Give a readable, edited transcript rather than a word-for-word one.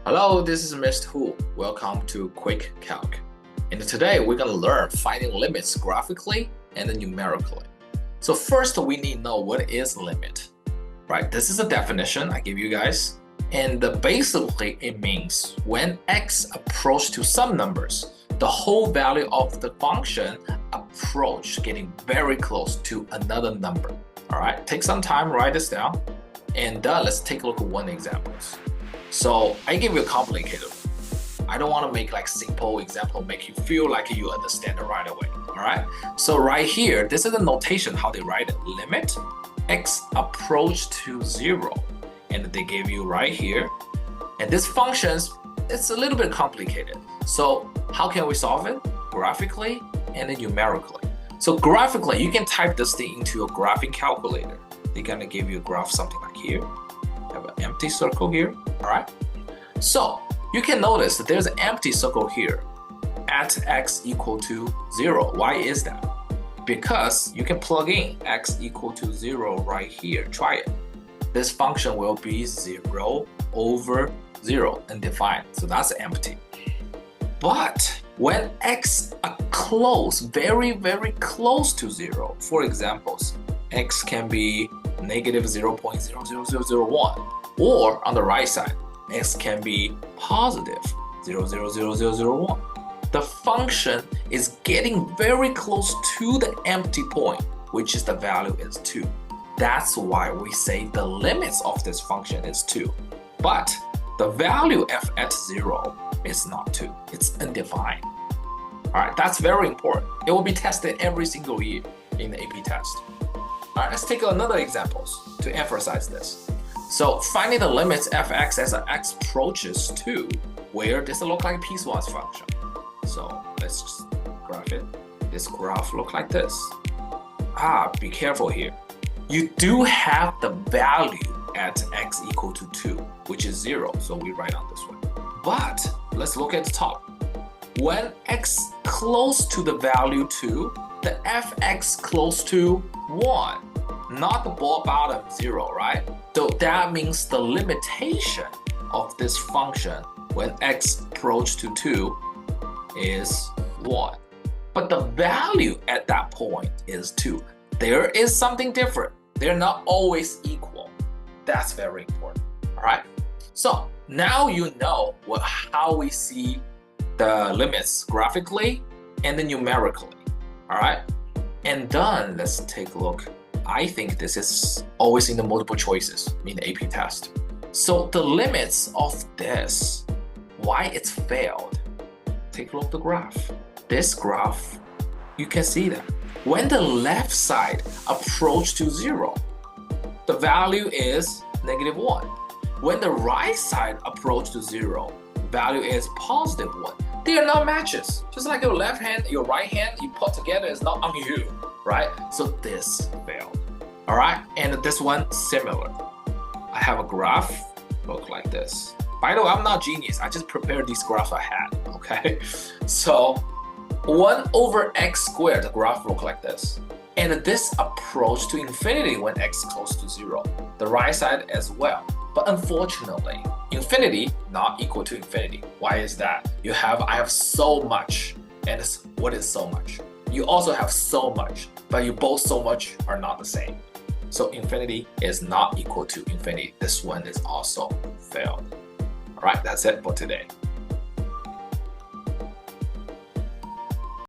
Hello, this is Mr. Hu. Welcome to QuickCalc. And today we're going to learn finding limits graphically and numerically. So first we need to know what is limit, right? This is a definition I give you guys. And basically it means when x approach to some numbers, the whole value of the function approach getting very close to another number. All right, take some time, write this down. And let's take a look at one example. So I give you a complicated one. I don't want to make like simple example, make you feel like you understand it right away. All right. So right here, this is the notation how they write it. Limit x approach to 0, and they give you right here. And this functions, it's a little bit complicated. So how can we solve it? Graphically and then numerically. So graphically, you can type this thing into a graphing calculator. They're gonna give you a graph something like here. Have an empty circle here. All right. So you can notice that there's an empty circle here at x equal to 0. Why is that? Because you can plug in x equal to 0 right here. Try it. This function will be 0 over 0 and defined. So that's empty. But when x are close, very, very close to 0, for examples, x can be negative 0.00001, or on the right side, x can be positive 0.00001. The function is getting very close to the empty point, which is the value is 2. That's why we say the limits of this function is 2. But the value f at 0 is not 2. It's undefined. All right, that's very important. It will be tested every single year in the AP test. All right, let's take another example to emphasize this. So finding the limits fx as x approaches to, where does it look like piecewise function? So let's just graph it. This graph look like this. Be careful here. You do have the value at x equal to 2, which is 0. So we write on this one. But let's look at the top. When x close to the value 2, the fx close to 1, not the bottom 0, right? So that means the limitation of this function when x approach to 2 is 1. But the value at that point is 2. There is something different. They're not always equal. That's very important, all right? So now you know how we see the limits graphically and then numerically, all right? And then let's take a look. I think this is always in the multiple choices in the AP test. So the limits of this, why it's failed. Take a look at the graph. This graph, you can see that when the left side approach to 0, the value is negative 1. When the right side approach to 0, the value is positive 1. They are not matches. Just like your left hand, your right hand, you put together is not on you, right? So this failed. All right, and this one similar. I have a graph look like this. By the way, I'm not genius. I just prepared these graphs I had, okay? So 1 over x squared, the graph look like this. And this approach to infinity when x close to 0. The right side as well. But unfortunately, infinity not equal to infinity. Why is that? I have so much. And what is so much? You also have so much, but you both so much are not the same. So infinity is not equal to infinity. This one is also failed. All right, that's it for today.